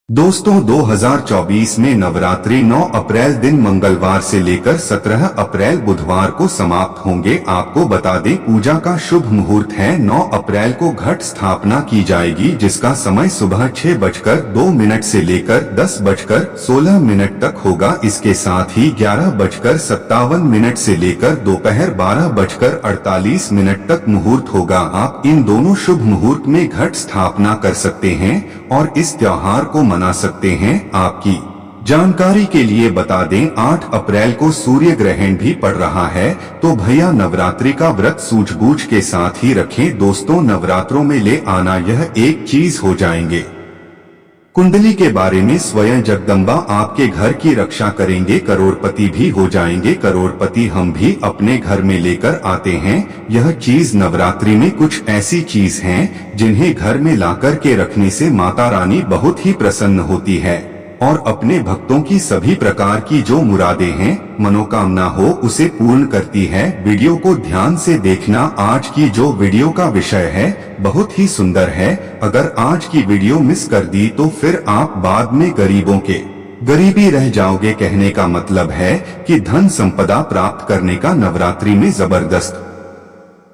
दोस्तों 2024 में नवरात्रि 9 अप्रैल दिन मंगलवार से लेकर 17 अप्रैल बुधवार को समाप्त होंगे। आपको बता दें पूजा का शुभ मुहूर्त है 9 अप्रैल को घट स्थापना की जाएगी, जिसका समय सुबह 6:02 से लेकर 10:16 तक होगा। इसके साथ ही 11:57 से लेकर दोपहर 12:48 तक मुहूर्त होगा। आप इन दोनों शुभ मुहूर्त में घट स्थापना कर सकते हैं और इस त्योहार को मना सकते हैं। आपकी जानकारी के लिए बता दें 8 अप्रैल को सूर्य ग्रहण भी पड़ रहा है, तो भैया नवरात्रि का व्रत सूझबूझ के साथ ही रखें। दोस्तों नवरात्रों में ले आना यह एक चीज हो जाएंगे। कुंडली के बारे में स्वयं जगदम्बा आपके घर की रक्षा करेंगे, करोड़पति भी हो जाएंगे। करोड़पति हम भी अपने घर में लेकर आते हैं। यह चीज नवरात्रि में कुछ ऐसी चीज हैं जिन्हें घर में लाकर के रखने से माता रानी बहुत ही प्रसन्न होती है और अपने भक्तों की सभी प्रकार की जो मुरादें हैं, मनोकामना हो उसे पूर्ण करती है। वीडियो को ध्यान से देखना। आज की जो वीडियो का विषय है बहुत ही सुंदर है। अगर आज की वीडियो मिस कर दी तो फिर आप बाद में गरीबों के गरीबी रह जाओगे। कहने का मतलब है कि धन संपदा प्राप्त करने का नवरात्रि में जबरदस्त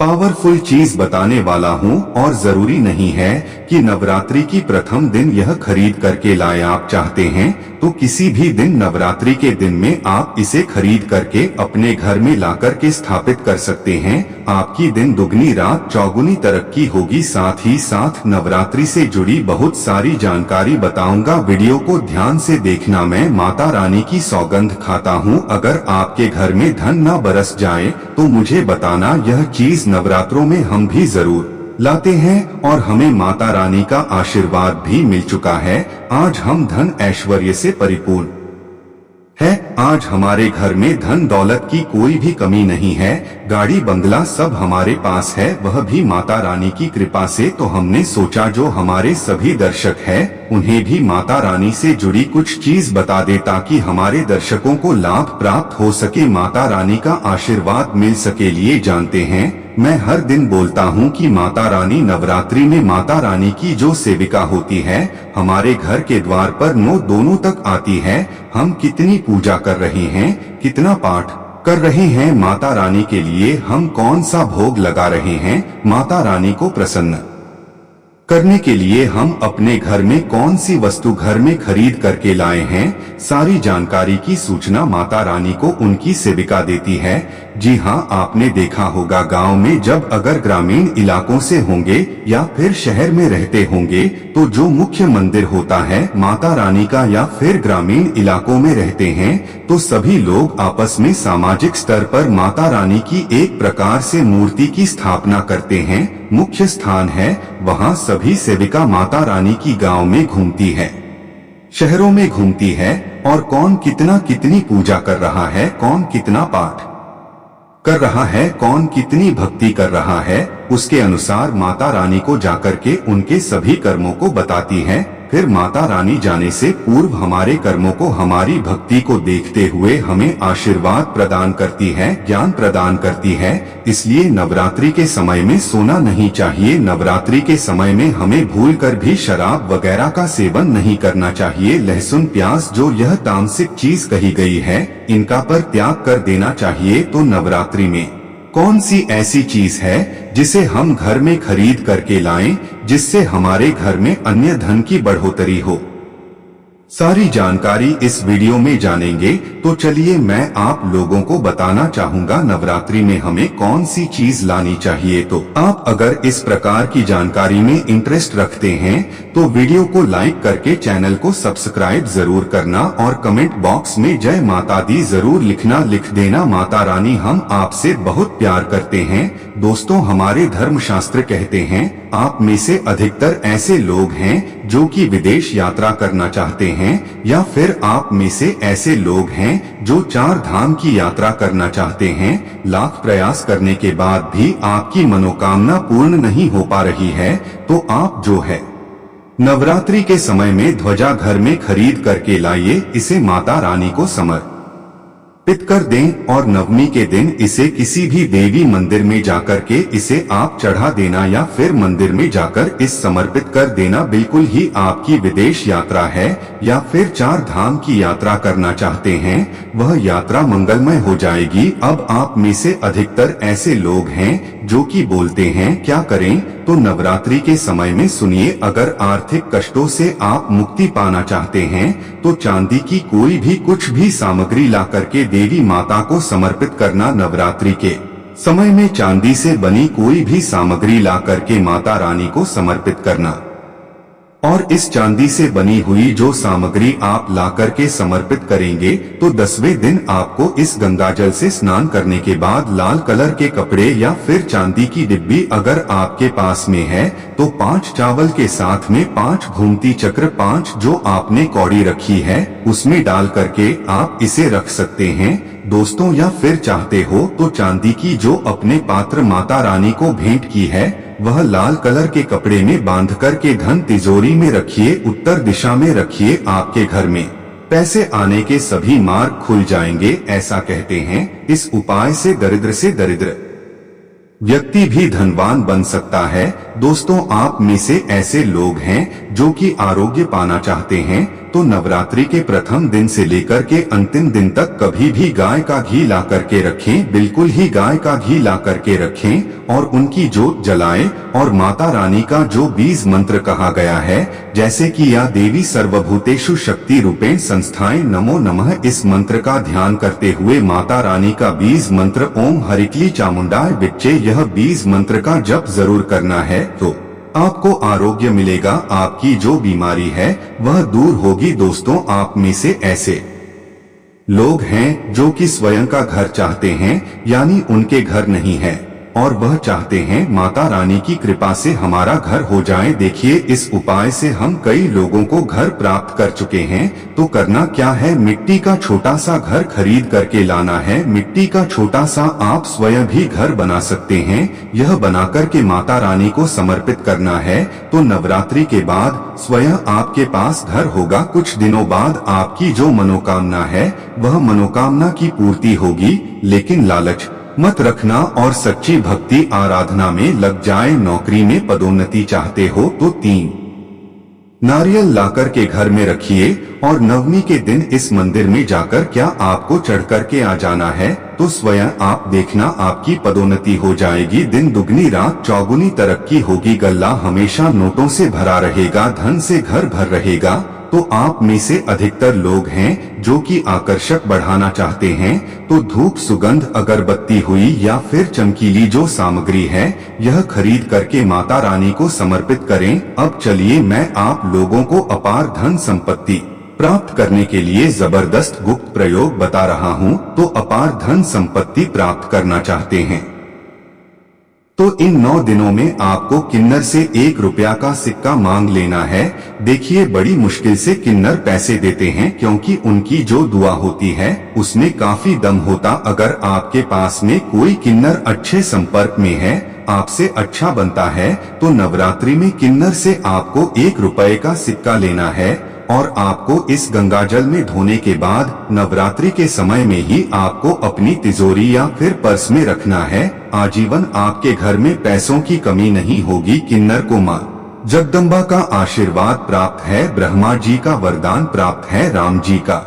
पावरफुल चीज बताने वाला हूँ और जरूरी नहीं है कि नवरात्रि की प्रथम दिन यह खरीद करके लाए। आप चाहते हैं तो किसी भी दिन नवरात्रि के दिन में आप इसे खरीद करके अपने घर में लाकर के स्थापित कर सकते हैं। आपकी दिन दुगनी रात चौगुनी तरक्की होगी। साथ ही साथ नवरात्रि से जुड़ी बहुत सारी जानकारी बताऊंगा। वीडियो को ध्यान से देखना। मैं माता रानी की सौगंध खाता हूँ, अगर आपके घर में धन न बरस जाए तो मुझे बताना। यह चीज नवरात्रों में हम भी जरूर लाते हैं और हमें माता रानी का आशीर्वाद भी मिल चुका है। आज हम धन ऐश्वर्य से परिपूर्ण है। आज हमारे घर में धन दौलत की कोई भी कमी नहीं है। गाड़ी बंगला सब हमारे पास है, वह भी माता रानी की कृपा से। तो हमने सोचा जो हमारे सभी दर्शक हैं उन्हें भी माता रानी से जुड़ी कुछ चीज बता दे, ताकि हमारे दर्शकों को लाभ प्राप्त हो सके, माता रानी का आशीर्वाद मिल सके। लिए जानते हैं मैं हर दिन बोलता हूँ कि माता रानी नवरात्रि में माता रानी की जो सेविका होती है हमारे घर के द्वार पर दोनों तक आती है। हम कितनी पूजा कर रहे हैं, कितना पाठ कर रहे हैं माता रानी के लिए, हम कौन सा भोग लगा रहे हैं माता रानी को प्रसन्न करने के लिए, हम अपने घर में कौन सी वस्तु घर में खरीद करके लाए हैं, सारी जानकारी की सूचना माता रानी को उनकी सेविका देती है। जी हाँ, आपने देखा होगा गांव में जब अगर ग्रामीण इलाकों से होंगे या फिर शहर में रहते होंगे तो जो मुख्य मंदिर होता है माता रानी का, या फिर ग्रामीण इलाकों में रहते हैं तो सभी लोग आपस में सामाजिक स्तर पर माता रानी की एक प्रकार से मूर्ति की स्थापना करते हैं। मुख्य स्थान है वहाँ सभी सेविका माता रानी की गांव में घूमती है, शहरों में घूमती है और कौन कितना कितनी पूजा कर रहा है, कौन कितना पाठ कर रहा है, कौन कितनी भक्ति कर रहा है, उसके अनुसार माता रानी को जाकर के उनके सभी कर्मों को बताती है। फिर माता रानी जाने से पूर्व हमारे कर्मों को, हमारी भक्ति को देखते हुए हमें आशीर्वाद प्रदान करती है, ज्ञान प्रदान करती है। इसलिए नवरात्रि के समय में सोना नहीं चाहिए। नवरात्रि के समय में हमें भूलकर भी शराब वगैरह का सेवन नहीं करना चाहिए। लहसुन प्याज जो यह तामसिक चीज कही गई है इनका पर त्याग कर देना चाहिए। तो नवरात्रि में कौन सी ऐसी चीज है जिसे हम घर में खरीद करके लाएं जिससे हमारे घर में अन्य धन की बढ़ोतरी हो, सारी जानकारी इस वीडियो में जानेंगे। तो चलिए मैं आप लोगों को बताना चाहूंगा नवरात्रि में हमें कौन सी चीज लानी चाहिए। तो आप अगर इस प्रकार की जानकारी में इंटरेस्ट रखते हैं तो वीडियो को लाइक करके चैनल को सब्सक्राइब जरूर करना और कमेंट बॉक्स में जय माता दी जरूर लिखना, लिख देना। माता रानी हम आपसे बहुत प्यार करते हैं। दोस्तों हमारे धर्मशास्त्र कहते हैं आप में से अधिकतर ऐसे लोग हैं जो कि विदेश यात्रा करना चाहते हैं, या फिर आप में से ऐसे लोग हैं जो 4 धाम की यात्रा करना चाहते हैं। लाख प्रयास करने के बाद भी आपकी मनोकामना पूर्ण नहीं हो पा रही है तो आप जो है नवरात्रि के समय में ध्वजा घर में खरीद करके लाइए, इसे माता रानी को समर्पित कर दें और नवमी के दिन इसे किसी भी देवी मंदिर में जाकर के इसे आप चढ़ा देना या फिर मंदिर में जाकर इस समर्पित कर देना। बिल्कुल ही आपकी विदेश यात्रा है या फिर 4 धाम की यात्रा करना चाहते हैं, वह यात्रा मंगलमय हो जाएगी। अब आप में से अधिकतर ऐसे लोग हैं जो कि बोलते हैं क्या करें, तो नवरात्रि के समय में सुनिए, अगर आर्थिक कष्टों से आप मुक्ति पाना चाहते हैं तो चांदी की कोई भी कुछ भी सामग्री ला करके देवी माता को समर्पित करना। नवरात्रि के समय में चांदी से बनी कोई भी सामग्री ला करके माता रानी को समर्पित करना और इस चांदी से बनी हुई जो सामग्री आप ला करके समर्पित करेंगे तो 10वें दिन आपको इस गंगाजल से स्नान करने के बाद लाल कलर के कपड़े या फिर चांदी की डिब्बी अगर आपके पास में है तो 5 चावल के साथ में 5 घूमती चक्र 5 जो आपने कौड़ी रखी है उसमें डाल करके आप इसे रख सकते हैं दोस्तों। या फिर चाहते हो तो चांदी की जो अपने पात्र माता रानी को भेंट की है वह लाल कलर के कपड़े में बांध कर के धन तिजोरी में रखिए, उत्तर दिशा में रखिए। आपके घर में पैसे आने के सभी मार्ग खुल जाएंगे, ऐसा कहते हैं। इस उपाय से दरिद्र व्यक्ति भी धनवान बन सकता है। दोस्तों, आप में से ऐसे लोग हैं जो कि आरोग्य पाना चाहते हैं तो नवरात्रि के प्रथम दिन से लेकर के अंतिम दिन तक कभी भी गाय का घी ला करके रखें, बिल्कुल ही गाय का घी ला करके रखें और उनकी जोत जलाएं और माता रानी का जो बीज मंत्र कहा गया है जैसे कि या देवी सर्वभूतेषु शक्ति रूपेण संस्थाएं नमो नमः, इस मंत्र का ध्यान करते हुए माता रानी का बीज मंत्र ओम हरिकली चामुंडाय विच्चे, यह बीज मंत्र का जप जरूर करना है तो आपको आरोग्य मिलेगा, आपकी जो बीमारी है वह दूर होगी। दोस्तों, आप में से ऐसे लोग हैं जो कि स्वयं का घर चाहते हैं, यानी उनके घर नहीं है और वह चाहते हैं माता रानी की कृपा से हमारा घर हो जाए। देखिए, इस उपाय से हम कई लोगों को घर प्राप्त कर चुके हैं। तो करना क्या है, मिट्टी का छोटा सा घर खरीद करके लाना है। मिट्टी का छोटा सा आप स्वयं भी घर बना सकते हैं। यह बना करके माता रानी को समर्पित करना है तो नवरात्रि के बाद स्वयं आपके पास घर होगा। कुछ दिनों बाद आपकी जो मनोकामना है वह मनोकामना की पूर्ति होगी। लेकिन लालच मत रखना और सच्ची भक्ति आराधना में लग जाए। नौकरी में पदोन्नति चाहते हो तो 3 नारियल लाकर के घर में रखिए और नवमी के दिन इस मंदिर में जाकर क्या आपको चढ़ करके आ जाना है तो स्वयं आप देखना आपकी पदोन्नति हो जाएगी। दिन दुगनी रात चौगुनी तरक्की होगी। गल्ला हमेशा नोटों से भरा रहेगा, धन से घर भर रहेगा। तो आप में से अधिकतर लोग हैं जो कि आकर्षक बढ़ाना चाहते हैं तो धूप, सुगंध, अगरबत्ती हुई या फिर चमकीली जो सामग्री है यह खरीद करके माता रानी को समर्पित करें। अब चलिए मैं आप लोगों को अपार धन संपत्ति प्राप्त करने के लिए जबरदस्त गुप्त प्रयोग बता रहा हूँ। तो अपार धन संपत्ति प्राप्त करना चाहते हैं तो इन 9 दिनों में आपको किन्नर से 1 रुपया का सिक्का मांग लेना है। देखिए, बड़ी मुश्किल से किन्नर पैसे देते हैं क्योंकि उनकी जो दुआ होती है उसमें काफी दम होता। अगर आपके पास में कोई किन्नर अच्छे संपर्क में है, आपसे अच्छा बनता है तो नवरात्रि में किन्नर से आपको 1 रुपये का सिक्का लेना है और आपको इस गंगाजल में धोने के बाद नवरात्रि के समय में ही आपको अपनी तिजोरी या फिर पर्स में रखना है। आजीवन आपके घर में पैसों की कमी नहीं होगी। किन्नर को मां जगदम्बा का आशीर्वाद प्राप्त है, ब्रह्मा जी का वरदान प्राप्त है, राम जी का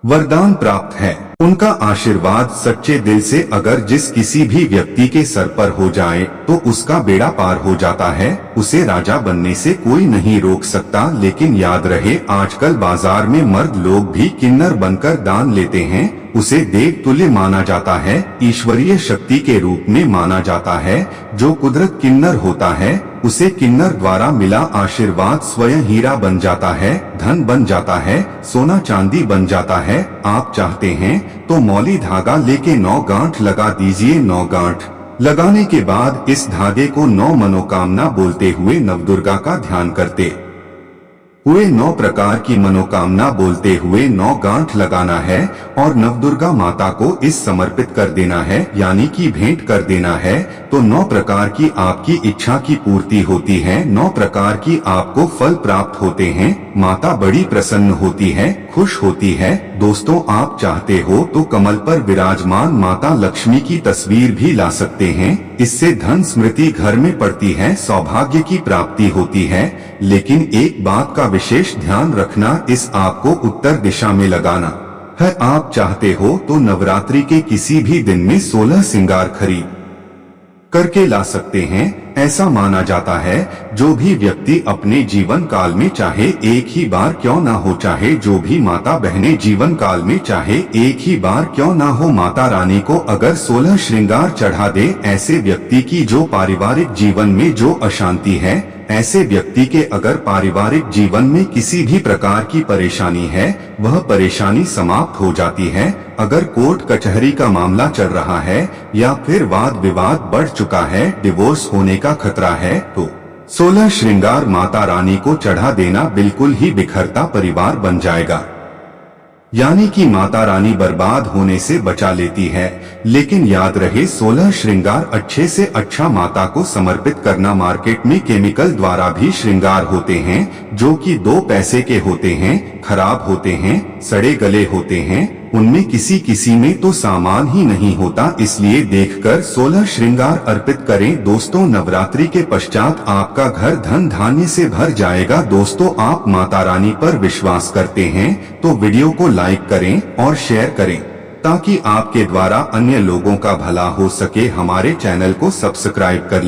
वरदान प्राप्त है। उनका आशीर्वाद सच्चे दिल से अगर जिस किसी भी व्यक्ति के सर पर हो जाए तो उसका बेड़ा पार हो जाता है। उसे राजा बनने से कोई नहीं रोक सकता। लेकिन याद रहे, आजकल बाजार में मर्द लोग भी किन्नर बनकर दान लेते हैं। उसे देव तुल्य माना जाता है, ईश्वरीय शक्ति के रूप में माना जाता है। जो कुदरत किन्नर होता है उसे किन्नर द्वारा मिला आशीर्वाद स्वयं हीरा बन जाता है, धन बन जाता है, सोना चांदी बन जाता है। आप चाहते हैं तो मौली धागा लेके 9 गांठ लगा दीजिए। 9 गांठ लगाने के बाद इस धागे को 9 मनोकामना बोलते हुए नवदुर्गा का ध्यान करते हुए 9 प्रकार की मनोकामना बोलते हुए 9 गांठ लगाना है और नवदुर्गा माता को इस समर्पित कर देना है, यानी कि भेंट कर देना है। तो 9 प्रकार की आपकी इच्छा की पूर्ति होती है, 9 प्रकार की आपको फल प्राप्त होते हैं। माता बड़ी प्रसन्न होती है, खुश होती है। दोस्तों, आप चाहते हो तो कमल पर विराजमान माता लक्ष्मी की तस्वीर भी ला सकते हैं। इससे धन स्मृति घर में पड़ती है, सौभाग्य की प्राप्ति होती है। लेकिन एक बात का विशेष ध्यान रखना, इस आग को उत्तर दिशा में लगाना है। आप चाहते हो तो नवरात्रि के किसी भी दिन में 16 श्रृंगार खरीद करके ला सकते हैं। ऐसा माना जाता है, जो भी व्यक्ति अपने जीवन काल में चाहे एक ही बार क्यों ना हो, चाहे जो भी माता बहनें जीवन काल में चाहे एक ही बार क्यों ना हो, माता रानी को अगर 16 श्रृंगार चढ़ा दे, ऐसे व्यक्ति की जो पारिवारिक जीवन में जो अशांति है, ऐसे व्यक्ति के अगर पारिवारिक जीवन में किसी भी प्रकार की परेशानी है, वह परेशानी समाप्त हो जाती है। अगर कोर्ट कचहरी का मामला चल रहा है या फिर वाद विवाद बढ़ चुका है, डिवोर्स होने का खतरा है, तो 16 श्रृंगार माता रानी को चढ़ा देना बिल्कुल ही बिखरता परिवार बन जाएगा। यानी कि माता रानी बर्बाद होने से बचा लेती है। लेकिन याद रहे, 16 श्रृंगार अच्छे से अच्छा माता को समर्पित करना। मार्केट में केमिकल द्वारा भी श्रृंगार होते हैं, जो कि 2 पैसे के होते हैं, खराब होते हैं, सड़े गले होते हैं। उनमें किसी में तो सामान ही नहीं होता। इसलिए देखकर 16 श्रृंगार अर्पित करें। दोस्तों, नवरात्रि के पश्चात आपका घर धन धान्य से भर जाएगा। दोस्तों, आप माता रानी पर विश्वास करते हैं तो वीडियो को लाइक करें और शेयर करें, ताकि आपके द्वारा अन्य लोगों का भला हो सके। हमारे चैनल को सब्सक्राइब कर लें।